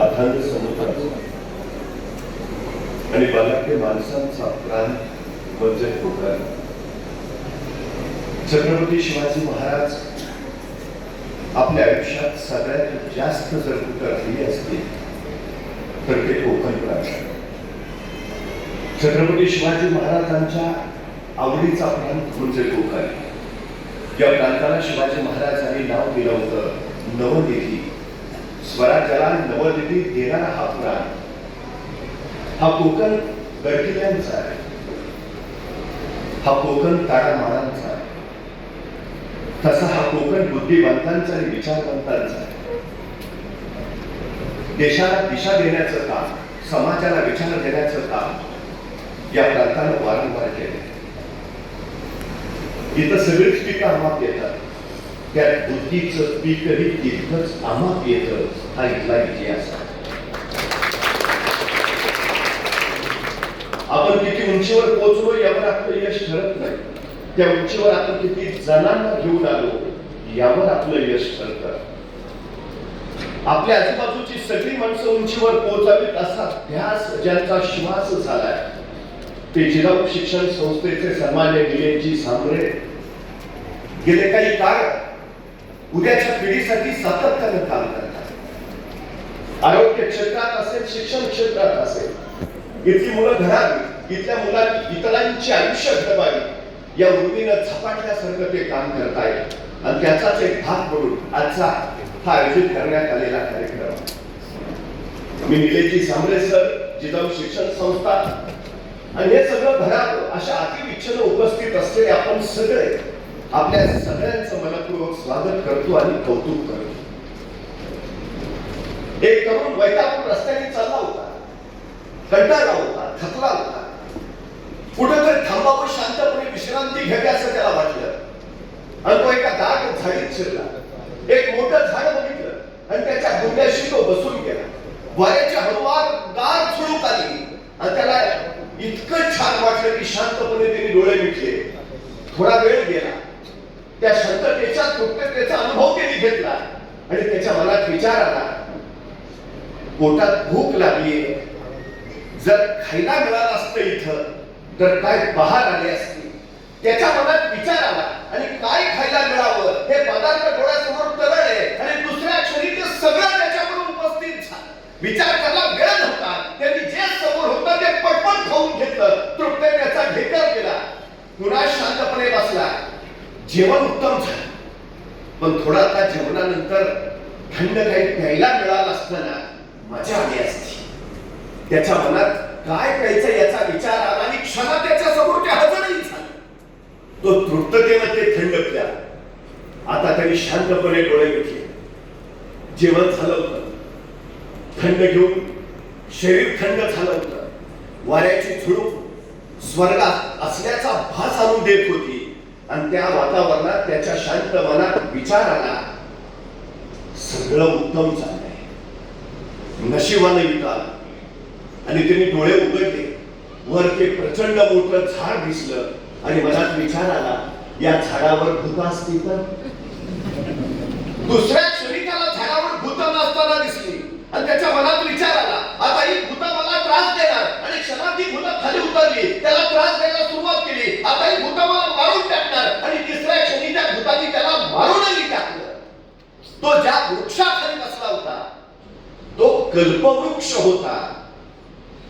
अथांग समुद्राचा आणि बलाढ्य माणसांचा प्राण म्हणजे कोकण. छत्रपती शिवाजी महाराज आपल्या आयुष्यात सगळ्यात जास्त जर कुठं राहिले असतील तर ते कोकण प्रांत. छत्रपती शिवाजी महाराजांच्या आवडीचा प्रांत म्हणजे कोकण. या प्रांताला शिवाजी महाराजांनी नाव दिलं होतं नवनिधी. स्वराज्याला नवनिधी देणारा हा प्रांत, हा कोकण गडकिल्ल्यांचा आहे, हा कोकण ताडामाडांचा आहे, तसा हा कोकण बुद्धिवंतांचा आणि विचारवंतांचा आहे. देशाला दिशा देण्याचं काम, समाजाला विचार देण्याचं काम या प्रांतानं वारंवार केले. इथं सगळीच पिकं आम्हाला येतात, त्यात बुद्धीचं पीकही तिथंच आम्हाला येतं, हा इथला इतिहास आहे. आपण किती उंचीवर पोहोचलो यावर आपलं यश ठरत नाही, त्या उंचीवर आपण किती जणांना घेऊन आलो यावर आपलं यश ठरतं. आपल्या आजूबाजूची सगळी माणसं उंचीवर पोहोचावीत असा ध्यास ज्यांचा श्वास झालाय ते जिजाऊ शिक्षण संस्थेचे सन्मान्य निलेशजी सांबरे गेले काही काळ उद्याच्या पिढीसाठी सातत्यानं काम करतात. आरोग्य क्षेत्रात असेल, शिक्षण क्षेत्रात असेल, इथली मुलं घडावी, इथल्या मुलांनी इतरांची आयुष्य घडवावी या उर्मीनं झपाटल्यासारखं ते काम करतायत. आणि त्याचाच एक भाग म्हणून आजचा हा आयोजित करण्यात आलेला कार्यक्रम. मी निलेशजी सांबरे सर, जिजाऊ शिक्षण संस्था आणि हे सगळं घडावं अशा अतिविच्छेनं उपस्थित असलेले आपण सगळे आपल्या सगळ्यांचं मनपूर्वक स्वागत करतो आणि कौतुक करतो. एक तरुण वैतागून रस्त्याने चालला होता, कंटाळला होता, थकला होता. कुठेतरी थांबावं, शांतपणे विश्रांती घ्यावी असं त्याला वाटलं. आणि तो एका दाट झाडीत शिरला. एक मोठं झाड बघितलं आणि त्याच्या बुंद्याशी तो बसून गेला. वाऱ्याची हळूवार गार झुळूक आली आणि त्याला इतकं छान वाटलं की शांतपणे त्याने डोळे मिटले. थोडा वेळ गेला, त्या शांततेचा तृप्ततेचा अनुभव त्यांनी घेतला आणि त्याच्या मनात विचार आला, पोटात भूक लागली, जर खायला मिळालं असतं इथं तर काय बहार आली असती. त्याच्या मनात विचार आला आणि काय खायला मिळावं हे पदार्थ डोळ्यासमोर तरळले आणि दुसऱ्या क्षणी ते सगळं त्याच्याकडून उपस्थित झालं. विचार करायला वेळ नव्हता, त्यांनी जे समोर होतं ते पटपट खाऊन घेतलं, तृप्ततेचा ढेकर केला, पुन्हा शांतपणे बसला. जेवण उत्तम झालं, पण थोडा त्या जेवणानंतर थंड काही प्यायला मिळालं असताना मजा आली असती. त्याच्या मनात काय प्यायचं याचा विचार आला आणि क्षणात त्याच्या समोर ते हजरही झालं. तो तृप्ततेनं ते थंड प्या. आता त्यांनी शांतपणे डोळे मिटले. जेवण झालं होतं, थंड घेऊन शरीर थंड झालं होतं. वाऱ्याची झुळूक स्वर्गात असल्याचा भास आणून देत होती आणि त्या वातावरणात त्याच्या शांत मनात विचार आला, सगळं उत्तम झालंय, नशिबानं इथं आलं. आणि त्यांनी डोळे उघडले, वर ते प्रचंड मोठं झाड दिसलं आणि मनात विचार आला, या झाडावर भूत असती तर. दुसऱ्या क्षणी त्याला झाडावर भूत नसताना दिसली आणि त्याच्या मनात विचार आला, आता ही भूत मला त्रास देणार. आणि क्षणात ही भूत खाली उतरली, त्याला त्रास द्यायला सुरुवात केली. आता ही भूत मला मारून टाकणार. आणि तिसऱ्या क्षणी त्या भूताने त्याला मारूनही टाकलं. तो ज्या वृक्षाखाली बसला होता तो कल्पवृक्ष होता.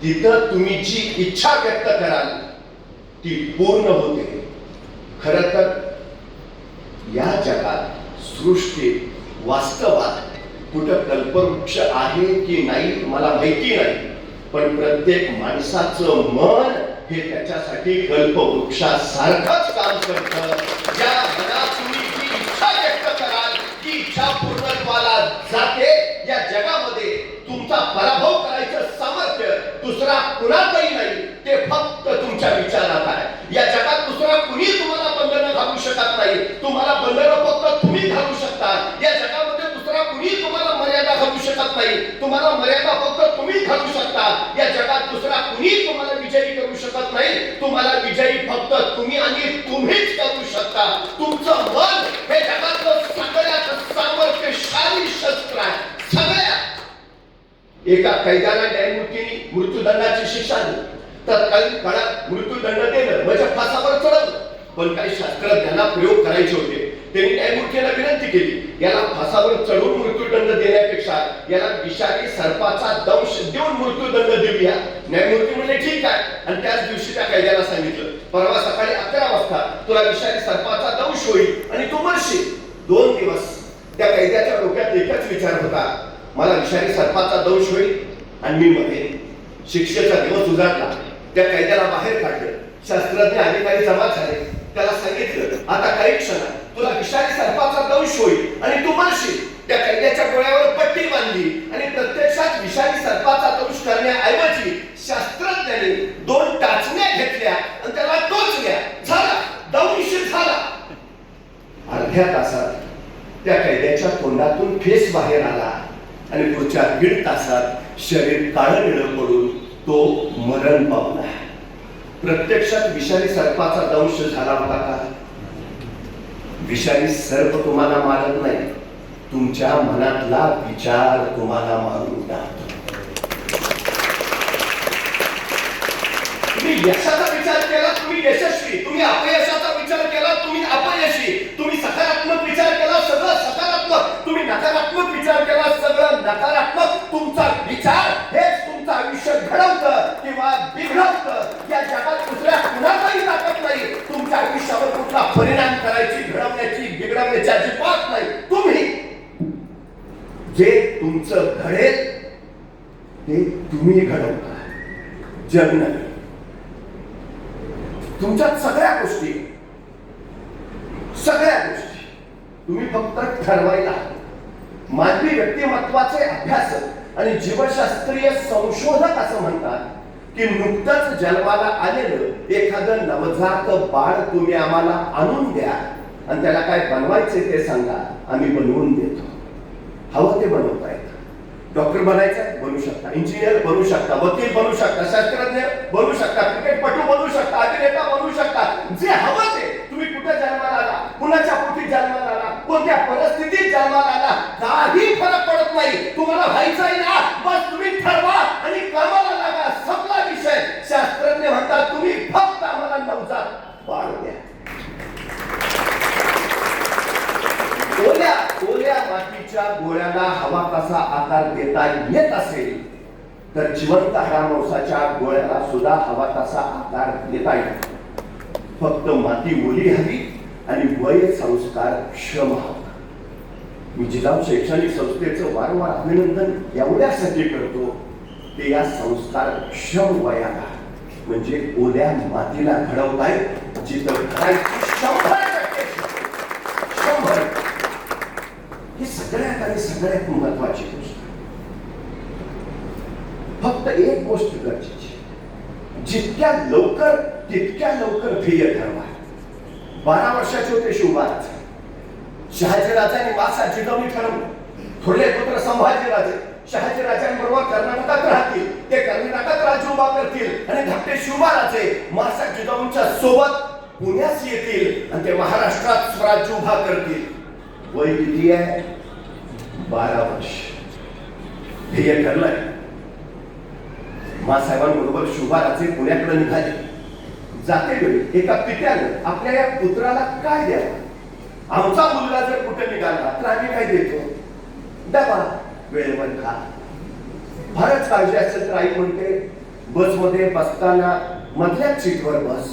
तिथं तुम्ही जी इच्छा व्यक्त कराल ती पूर्ण होते. खरं तर या जगात, सृष्टीत, वास्तवात कुठं कल्पवृक्ष आहे की नाही मला माहिती नाही, पण प्रत्येक माणसाचं मन हे त्याच्यासाठी कल्पवृक्षासारखंच काम करतं. ज्या मनात तुम्ही जी इच्छा व्यक्त कराल ती इच्छा पूर्णत्वाला जाते. या जगामध्ये तुमचा पराभव करायचं सामर्थ्य दुसरा कुणाचंही नाही, ते फक्त तुमच्या विचारात आहे. या जगात दुसरा कुणी तुम्हाला बंधनं घालू शकत नाही, तुम्हाला बंधनं फक्त तुम्ही घालू शकता. या जगामध्ये दुसरा कुणी तुम्हाला मर्यादा घालू शकत नाही, तुम्हाला मर्यादा फक्त तुम्ही घालू शकता. या जगात दुसरा कुणी तुम्हाला विजयी करू शकत नाही, तुम्हाला विजयी फक्त तुम्ही आणि तुम्हीच करू शकता. तुमचं मन हे जगातलं सगळ्यात सामर्थ्यशाली शस्त्र आहे. सगळ्यात एका कैद्याला न्यायमूर्तीने मृत्यूदंडाची शिक्षा दिली. तत्कालीन काळात मृत्यूदंड देणं म्हणजे फासावर चढवणं. पण काही शास्त्रज्ञांना प्रयोग करायचे होते. त्यांनी न्यायमूर्तीला विनंती केली, याला फासावर चढवून मृत्यूदंड देण्यापेक्षा याला विषारी सर्पाचा दंश देऊन मृत्यूदंड देऊया. न्यायमूर्ती म्हणले ठीक आहे. आणि त्याच दिवशी त्या कैद्याला सांगितलं, परवा सकाळी 11 वाजता तुला विषारी सर्पाचा दंश होईल आणि तू मरशील. 2 दिवस त्या कैद्याच्या डोक्यात एकच विचार होता, मला विषारी सर्पाचा दंश होईल आणि मी मरेन. शिक्षेचा दिवस उजाडला. त्या कैद्याला बाहेर काढलं. शास्त्रज्ञ अधिकारी जमा झाले. त्याला सांगितलं, आता काही क्षणात तुला विषारी सर्पाचा दंश होईल आणि तू मरशील. त्या कैद्याच्या डोळ्यावर पट्टी बांधली आणि प्रत्यक्षात विषारी सर्पाचा दंश करण्याऐवजी शास्त्रज्ञांनी 2 टाचण्या घेतल्या आणि त्याला टोचल्या. झाला, दंश झाला. अर्ध्या तासात त्या कैद्याच्या तोंडातून फेस बाहेर आला आणि पुढच्या 1.5 तासात शरीर काळं निळं पडून तो मरण पावला. प्रत्यक्षात विषारी सर्पाचा दंश झाला होता का? विषारी सर्प तुम्हाला मारत नाही, तुमच्या मनातला विचार तुम्हाला मारून टाकतो. तुम्ही यशाचा विचार केला, तुम्ही यशस्वी. तुम्ही अपयशाचा विचार केला, तुम्ही अपयशी. तुम्ही सकारात्मक विचार केला, सगळं सकारात्मक. तुम्ही नकारात्मक विचार केला, सगळं नकारात्मक. तुमचा विचार हेच तुमचं आयुष्य घडवतं किंवा बिघडवतं. या जगात दुसऱ्या कुणाचाही ताकद नाही तुमच्या आयुष्यावर कुठला परिणाम करायची, घडवण्याची, बिघडवण्याची अजिबात नाही. तुम्ही जे तुमचं घडेल ते तुम्ही घडवता, जग नाही. तुमच्यात सगळ्या गोष्टी तुम्ही फक्त ठरवायला. मानवी व्यक्तिमत्वाचे अभ्यासक आणि जीवशास्त्रीय संशोधक असं म्हणतात की नुकतंच जन्माला आलेलं एखादं नवजात बाळ तुम्ही आम्हाला आणून द्या आणि त्याला काय बनवायचे ते सांगा, आम्ही बनवून देतो. हवं ते बनवता येतं. डॉक्टर बनायचं बनू शकता, इंजिनियर बनू शकता, वकील बनू शकता, शास्त्रज्ञ बनू शकता, क्रिकेटपटू बनू शकता, अभिनेता बनू शकता. जे हवं ते. तुम्ही कुठे जन्माला आला, कुणाच्या पोटी जन्माला आला, कोणत्या परिस्थितीत जन्माला आला, काही फरक पडत नाही. तुम्हाला व्हायचंय ना, बस तुम्ही ठरवा आणि कामाला लागा. संपला विषय. शास्त्रज्ञ म्हणतात तुम्ही फक्त आम्हाला नवजात बाळ द्या. ओल्या मातीच्या गोळ्याला हवा कसा आकार देता येत असेल तर जिवंत हाडामांसाच्या गोळ्याला सुद्धा हवा तसा आकार देता येतो. फक्त माती ओली हवी आणि वय संस्कार क्षम हवा. मी जिजाऊ शैक्षणिक संस्थेचं वारंवार अभिनंदन एवढ्यासाठी करतो की या संस्कार क्षम वयाला म्हणजे ओल्या मातीला घडवताय. जिथं घडायची 100% ही सगळ्यात आणि सगळ्यात महत्वाची गोष्ट. फक्त एक गोष्ट गरजेची, जितक्या लवकर तितक्या लवकर ध्येय ठरवा. 12 वर्षाचे होते शिवराज. शहाजीराजांनी वासा जिजाऊनी ठरवलं. थोरले पुत्र संभाजीराजे शहाजीराजांबरोबर कर्नाटकात राहतील, ते कर्नाटकात राज्य उभा करतील आणि धाकटे शिवराजे मासा जिजाऊंच्या सोबत पुण्यास येतील आणि ते महाराष्ट्रात स्वराज्य उभा करतील. वय किती आहे? 12 वर्ष. ध्येय ठरलंय. मासाहेबांबरोबर शिवराजे पुण्याकडे निघाले. जाते वेळी एका पित्यानं आपल्या या पुत्राला काय द्यावं? आमचा मुलगा जर कुठे निघाला तर आम्ही काय देतो? डबा, वेळेवर खा. फारच काळजी असेल तर आई म्हणते बसमध्ये बसताना मधल्या सीटवर बस.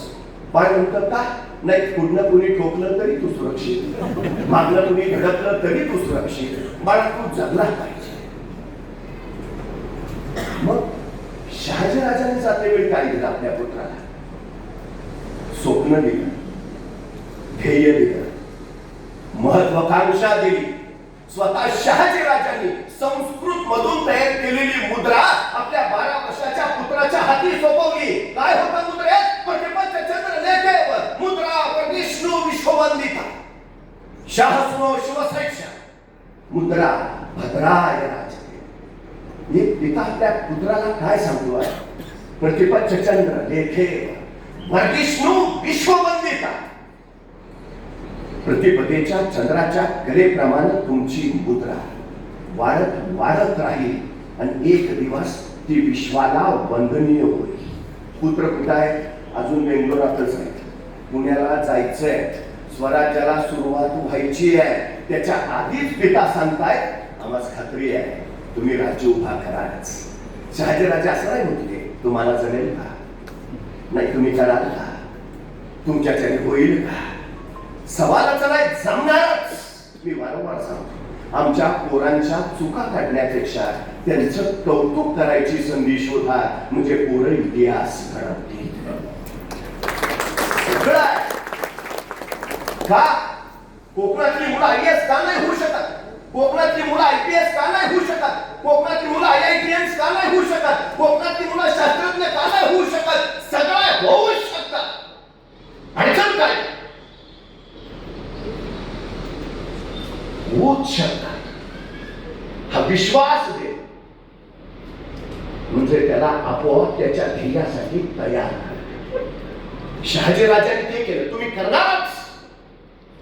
बाळ म्हणतं का? नाही, पुढनं कुणी ठोकलं तरी तू सुरक्षित, मागलं कुणी धडकलं तरी तू सुरक्षित. बाळा तू जगला पाहिजे. मग शहाजीराजांनी जाते वेळी काय दिलं आपल्या पुत्राला? स्वप्न दिलं, ध्येय दिलं, महत्वाकांक्षा दिली. स्वतः शहाजीराजांनी संस्कृत मधून तयार केलेली मुद्रा आपल्या 12 वर्षाच्या पुत्राच्या हाती सोपवली. काय होता मुद्रेत? प्रतिपंचचंद्र लेखेवर मुद्रा विष्णू विश्ववंदिता शाहसुनो शिवसैक्ष मुद्रा भद्राय राजते. एक पिता आपल्या पुत्राला काय सांगतो आहे? प्रतिपंचचंद्र लेखेवर विष्णू विश्ववंदिता. प्रतिपदेच्या चंद्राच्या कलेप्रमाणे तुमची मुद्रा वाढत वाढत राहील आणि एक दिवस ती विश्वाला वंदनीय होईल. पुत्र कुठं आहे? अजून बेंगलोरातच आहे. पुण्याला जायचंय. स्वराज्याला सुरुवात व्हायची आहे. त्याच्या आधीच पिता सांगताय, आम्हाला खात्री आहे तुम्ही राज्य उभा करालच. शहाजीराजे असं नाही म्हटले, तुम्हाला जमेल का? नाही तुम्ही कराल का? तुमच्याच्याने होईल का? सवालच नाही, जमणारच. मी वारंवार सांगतो, आमच्या पोरांच्या चुका काढण्यापेक्षा त्यांचं कौतुक करायची संधी शोधा, म्हणजे पोरं इतिहास घडवतील. सगळं आहे. का कोकणातली मुलं IAS का नाही होऊ शकत? कोकणातली मुलं IPS का नाही होऊ शकत? कोकणातली मुलं IITians का नाही होऊ शकत? कोकणातली मुलं शास्त्रज्ञ का नाही होऊ शकत? सगळं होऊ शकतात. अडचण काय? होऊच शकतात. हा विश्वास दे, म्हणजे त्याला आपोआप त्याच्या ध्येयासाठी तयार कर. शहाजीराजांनी ते केलं. तुम्ही करणारच,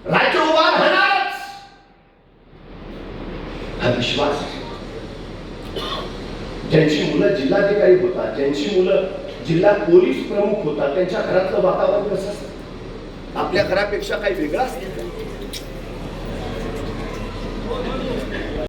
राज्य उभा राहणारच, हा विश्वास. ज्यांची मुलं जिल्हाधिकारी होतात, ज्यांची मुलं जिल्हा पोलीस प्रमुख होतात, त्यांच्या घरातलं वातावरण कसं असतं? आपल्या घरापेक्षा काही वेगळं असतं.